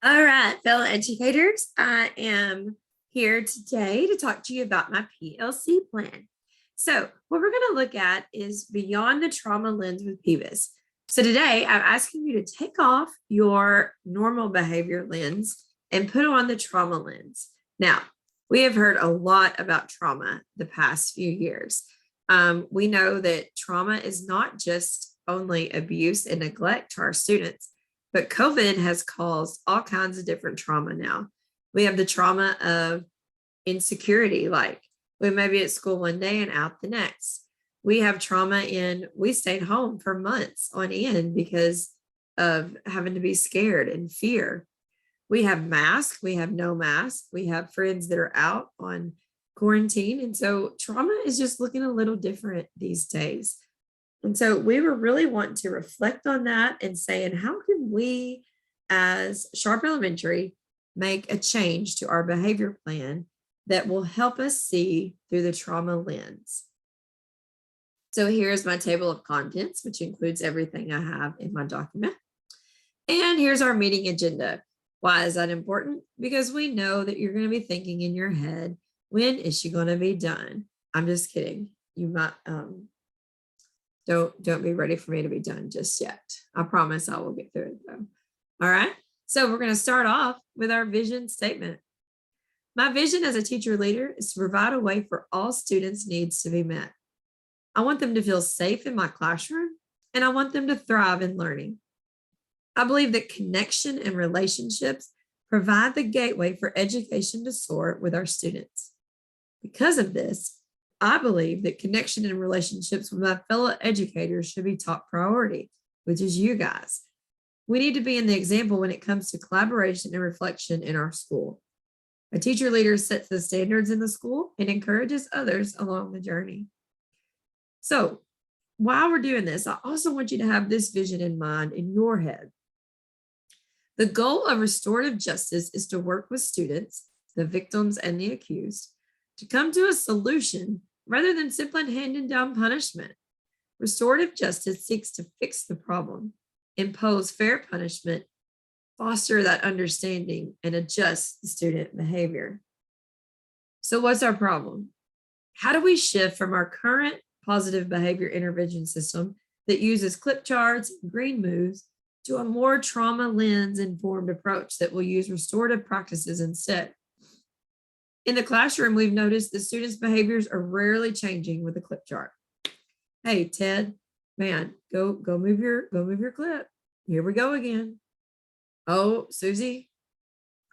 All right, fellow educators, I am here today to talk to you about my PLC plan. So what we're going to look at is beyond the trauma lens with PBIS. So today I'm asking you to take off your normal behavior lens and put on the trauma lens. Now, we have heard a lot about trauma the past few years. We know that trauma is not just only abuse and neglect to our students, but COVID has caused all kinds of different trauma now. We have the trauma of insecurity, like we may be at school one day and out the next. We have trauma in we stayed home for months on end because of having to be scared and fear. We have masks, we have no mask, we have friends that are out on quarantine. And so trauma is just looking a little different these days. And so we were really wanting to reflect on that and saying, how can we as Sharp Elementary make a change to our behavior plan that will help us see through the trauma lens? So here's my table of contents, which includes everything I have in my document. And here's our meeting agenda. Why is that important? Because we know that you're going to be thinking in your head, when is she going to be done? I'm just kidding. You might don't be ready for me to be done just yet. I promise I will get through it though. All right. So we're going to start off with our vision statement. My vision as a teacher leader is to provide a way for all students' needs to be met. I want them to feel safe in my classroom, and I want them to thrive in learning. I believe that connection and relationships provide the gateway for education to soar with our students. Because of this, I believe that connection and relationships with my fellow educators should be top priority, which is you guys. We need to be in the example when it comes to collaboration and reflection in our school. A teacher leader sets the standards in the school and encourages others along the journey. So while we're doing this, I also want you to have this vision in mind in your head. The goal of restorative justice is to work with students, the victims and the accused, to come to a solution rather than simply handing down punishment. Restorative justice seeks to fix the problem, impose fair punishment, foster that understanding, and adjust the student behavior. So what's our problem? How do we shift from our current positive behavior intervention system that uses clip charts and green moves to a more trauma lens informed approach that will use restorative practices instead? In the classroom, we've noticed the students' behaviors are rarely changing with a clip chart. Hey, Ted, man, go move your clip. Here we go again. Oh, Susie,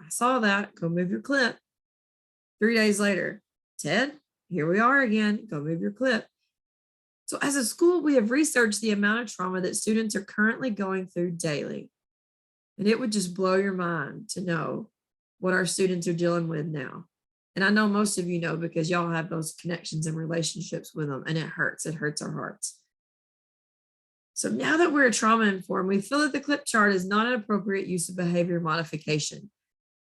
I saw that. Go move your clip. 3 days later, Ted, here we are again. Go move your clip. So as a school, we have researched the amount of trauma that students are currently going through daily. And it would just blow your mind to know what our students are dealing with now. And I know most of you know because y'all have those connections and relationships with them, and it hurts our hearts. So now that we're trauma informed, we feel that the clip chart is not an appropriate use of behavior modification.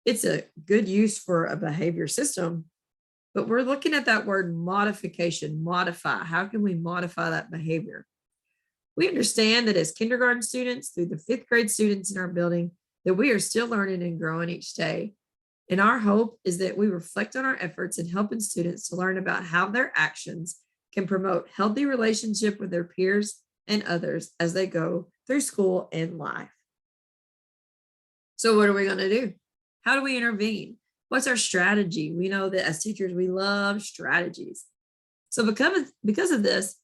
It's a good use for a behavior system, but we're looking at that word modification, modify. How can we modify that behavior? We understand that as kindergarten students through the 5th grade students in our building, that we are still learning and growing each day. And our hope is that we reflect on our efforts in helping students to learn about how their actions can promote healthy relationship with their peers and others as they go through school and life. So what are we going to do? How do we intervene? What's our strategy? We know that as teachers, we love strategies. So because of this,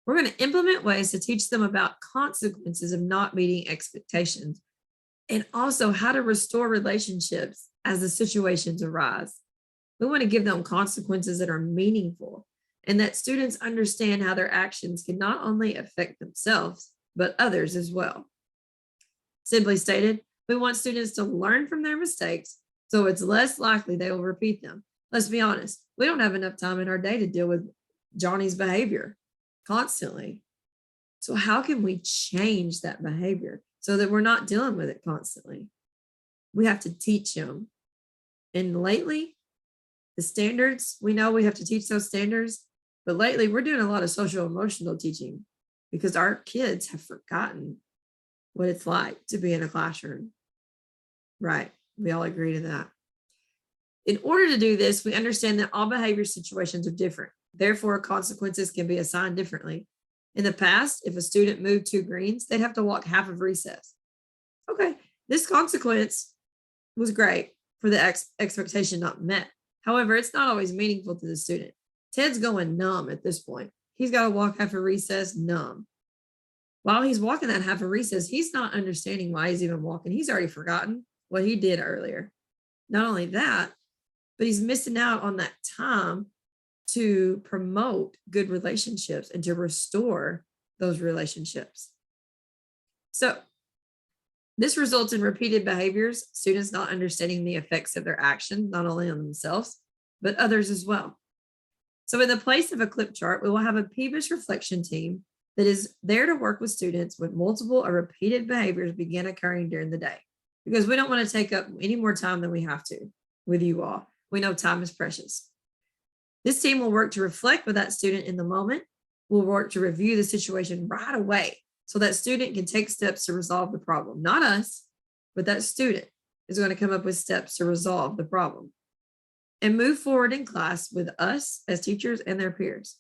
we're going to implement ways to teach them about consequences of not meeting expectations and also how to restore relationships as the situations arise. We want to give them consequences that are meaningful and that students understand how their actions can not only affect themselves, but others as well. Simply stated, we want students to learn from their mistakes so it's less likely they will repeat them. Let's be honest, we don't have enough time in our day to deal with Johnny's behavior constantly. So how can we change that behavior so that we're not dealing with it constantly? We have to teach them. And lately, the standards, we know we have to teach those standards, but lately we're doing a lot of social emotional teaching because our kids have forgotten what it's like to be in a classroom. Right. We all agree to that. In order to do this, we understand that all behavior situations are different. Therefore, consequences can be assigned differently. In the past, if a student moved 2 greens, they'd have to walk half of recess. Okay, this consequence was great for the expectation not met. However, it's not always meaningful to the student. Ted's going numb at this point. He's got to walk half a recess numb. While he's walking that half a recess, he's not understanding why he's even walking. He's already forgotten what he did earlier. Not only that, but he's missing out on that time to promote good relationships and to restore those relationships. So this results in repeated behaviors, students not understanding the effects of their action, not only on themselves, but others as well. So in the place of a clip chart, we will have a peevish reflection team that is there to work with students when multiple or repeated behaviors begin occurring during the day, because we don't want to take up any more time than we have to with you all. We know time is precious. This team will work to reflect with that student in the moment. We'll work to review the situation right away so that student can take steps to resolve the problem. Not us, but that student is going to come up with steps to resolve the problem and move forward in class with us as teachers and their peers.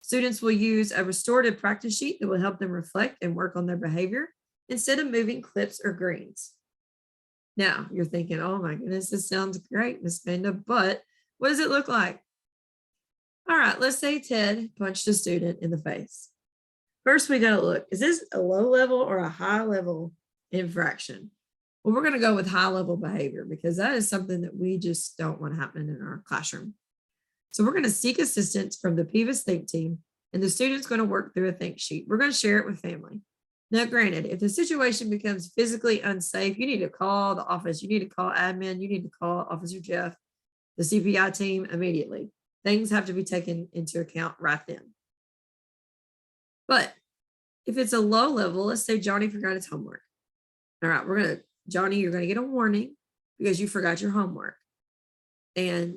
Students will use a restorative practice sheet that will help them reflect and work on their behavior instead of moving clips or greens. Now you're thinking, oh my goodness, this sounds great, Miss Vanda, but what does it look like? All right, let's say Ted punched a student in the face. First, we got to look, is this a low level or a high level infraction? Well, we're going to go with high level behavior because that is something that we just don't want happening in our classroom. So we're going to seek assistance from the PVIS Think team, and the student's going to work through a think sheet. We're going to share it with family. Now, granted, if the situation becomes physically unsafe, you need to call the office. You need to call admin. You need to call Officer Jeff, the CPI team immediately. Things have to be taken into account right then. But if it's a low level, let's say Johnny forgot his homework. All right, Johnny, you're going to get a warning because you forgot your homework. And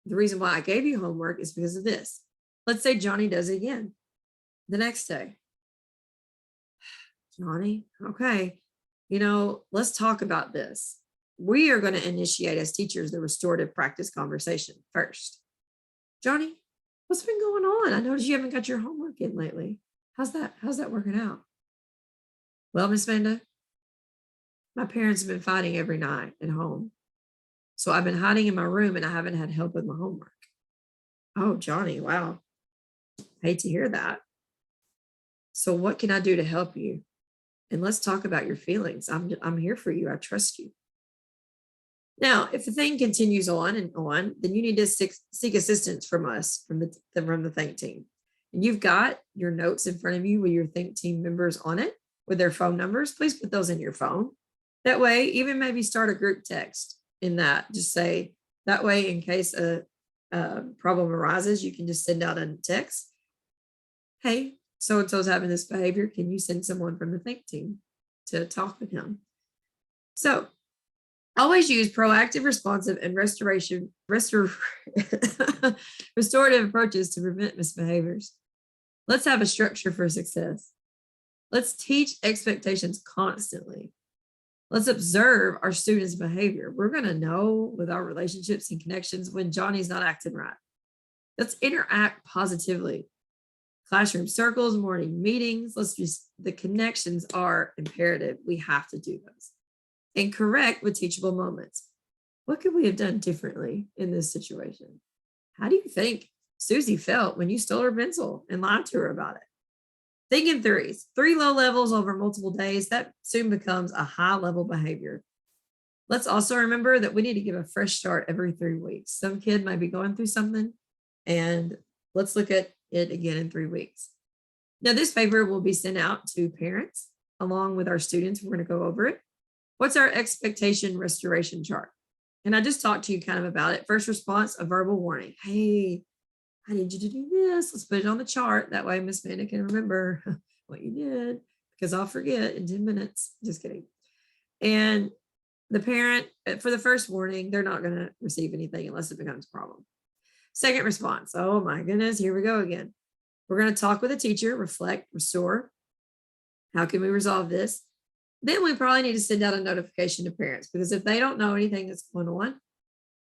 the reason why I gave you homework is because of this. Let's say Johnny does it again the next day. Johnny, okay, let's talk about this. We are going to initiate as teachers the restorative practice conversation first. Johnny, what's been going on? I noticed you haven't got your homework in lately. How's that working out? Well, Miss Vanda, my parents have been fighting every night at home. So I've been hiding in my room and I haven't had help with my homework. Oh, Johnny, wow. Hate to hear that. So what can I do to help you? And let's talk about your feelings. I'm here for you. I trust you. Now, if the thing continues on and on, then you need to seek assistance from us, from the Think team. And you've got your notes in front of you with your Think team members on it with their phone numbers. Please put those in your phone. That way, even maybe start a group text in that. Just say, that way, in case a problem arises, you can just send out a text. Hey, so-and-so's having this behavior. Can you send someone from the Think team to talk with him? So always use proactive, responsive, and restorative approaches to prevent misbehaviors. Let's have a structure for success. Let's teach expectations constantly. Let's observe our students' behavior. We're going to know with our relationships and connections when Johnny's not acting right. Let's interact positively. Classroom circles, morning meetings. The connections are imperative. We have to do those. And correct with teachable moments. What could we have done differently in this situation? How do you think Susie felt when you stole her pencil and lied to her about it? Think in threes. 3 low levels over multiple days. That soon becomes a high level behavior. Let's also remember that we need to give a fresh start every 3 weeks. Some kid might be going through something, and let's look at it again in 3 weeks. Now, this paper will be sent out to parents along with our students. We're going to go over it. What's our expectation restoration chart? And I just talked to you kind of about it. First response, a verbal warning. Hey, I need you to do this. Let's put it on the chart. That way Miss Vanda can remember what you did, because I'll forget in 10 minutes. Just kidding. And the parent, for the first warning, they're not going to receive anything unless it becomes a problem. Second response. Oh my goodness, here we go again. We're going to talk with a teacher, reflect, restore. How can we resolve this? Then we probably need to send out a notification to parents, because if they don't know anything that's going on,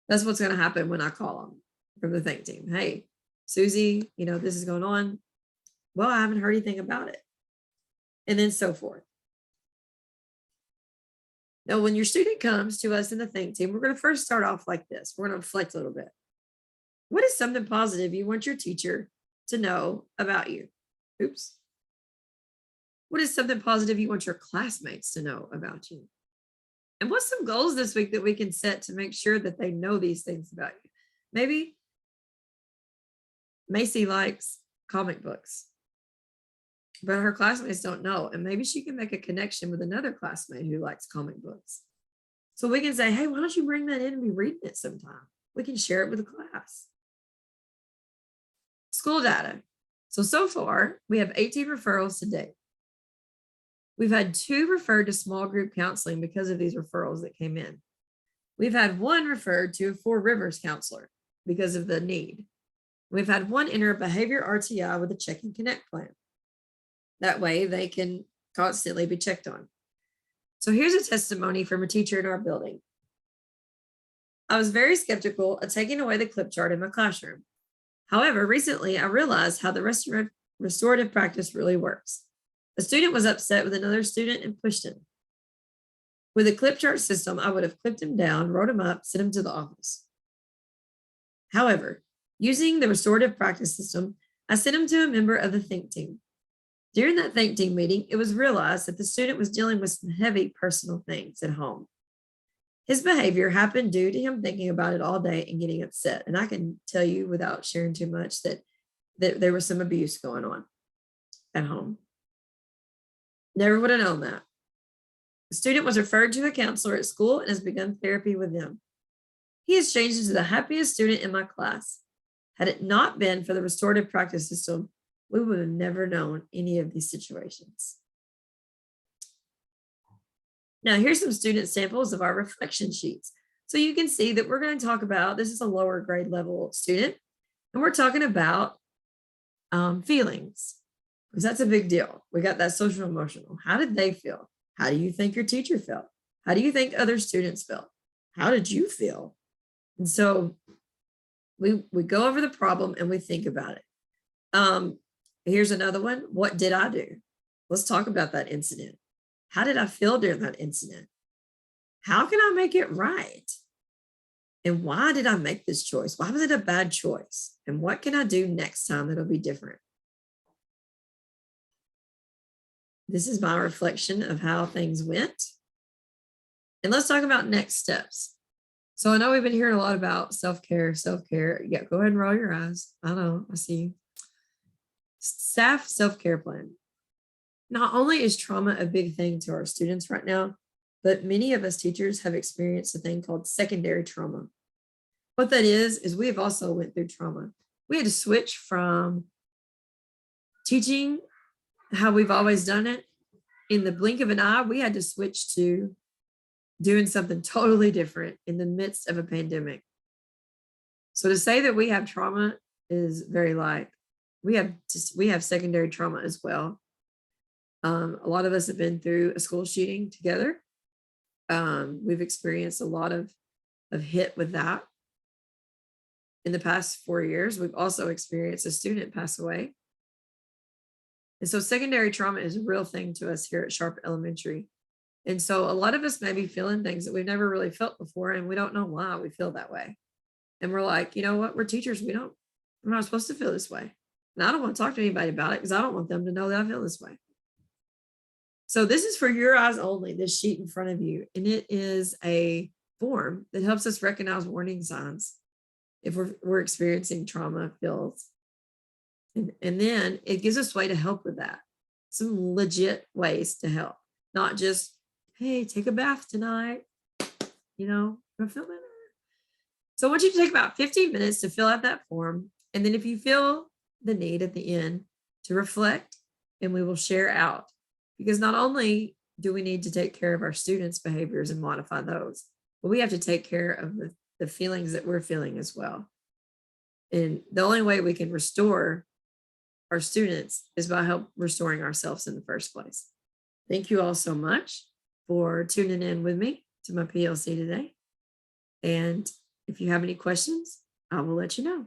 that's what's going to happen when I call them from the think team. Hey, Susie, this is going on. Well, I haven't heard anything about it. And then so forth. Now, when your student comes to us in the think team, we're going to first start off like this. We're going to reflect a little bit. What is something positive you want your teacher to know about you? Oops. What is something positive you want your classmates to know about you? And what's some goals this week that we can set to make sure that they know these things about you? Maybe Macy likes comic books, but her classmates don't know. And maybe she can make a connection with another classmate who likes comic books. So we can say, hey, why don't you bring that in and be reading it sometime? We can share it with the class. School data. So far, we have 18 referrals to date. We've had 2 referred to small group counseling because of these referrals that came in. We've had 1 referred to a Four Rivers counselor because of the need. We've had 1 enter a behavior RTI with a check and connect plan. That way they can constantly be checked on. So here's a testimony from a teacher in our building. I was very skeptical of taking away the clip chart in my classroom. However, recently I realized how the restorative practice really works. A student was upset with another student and pushed him. With a clip chart system, I would have clipped him down, wrote him up, sent him to the office. However, using the restorative practice system, I sent him to a member of the think team. During that think team meeting, it was realized that the student was dealing with some heavy personal things at home. His behavior happened due to him thinking about it all day and getting upset. And I can tell you without sharing too much that there was some abuse going on at home. Never would have known that. The student was referred to a counselor at school and has begun therapy with them. He has changed into the happiest student in my class. Had it not been for the restorative practice system, we would have never known any of these situations. Now, here's some student samples of our reflection sheets. So you can see that we're going to talk about, this is a lower grade level student, and we're talking about feelings, because that's a big deal. We got that social emotional. How did they feel? How do you think your teacher felt? How do you think other students felt? How did you feel? And so we go over the problem and we think about it. Here's another one. What did I do? Let's talk about that incident. How did I feel during that incident? How can I make it right? And why did I make this choice? Why was it a bad choice? And what can I do next time that'll be different? This is my reflection of how things went. And let's talk about next steps. So I know we've been hearing a lot about self-care. Yeah, go ahead and roll your eyes. I know, I see you. Staff self-care plan. Not only is trauma a big thing to our students right now, but many of us teachers have experienced a thing called secondary trauma. What that is we have also went through trauma. We had to switch from teaching how we've always done it. In the blink of an eye, we had to switch to doing something totally different in the midst of a pandemic. So to say that we have trauma is very light. We have secondary trauma as well. A lot of us have been through a school shooting together. We've experienced a lot of hit with that. In the past 4 years, we've also experienced a student pass away. And so secondary trauma is a real thing to us here at Sharp Elementary. And so a lot of us may be feeling things that we've never really felt before, and we don't know why we feel that way. And we're like, you know what, we're teachers, we're not supposed to feel this way. And I don't want to talk to anybody about it because I don't want them to know that I feel this way. So this is for your eyes only, this sheet in front of you. And it is a form that helps us recognize warning signs if we're experiencing trauma feels. And then it gives us a way to help with that. Some legit ways to help, not just, hey, take a bath tonight, go feel better. So I want you to take about 15 minutes to fill out that form. And then if you feel the need at the end to reflect, and we will share out, because not only do we need to take care of our students' behaviors and modify those, but we have to take care of the feelings that we're feeling as well. And the only way we can restore our students is by restoring ourselves in the first place. Thank you all so much. for tuning in with me to my PLC today. And if you have any questions, I will let you know.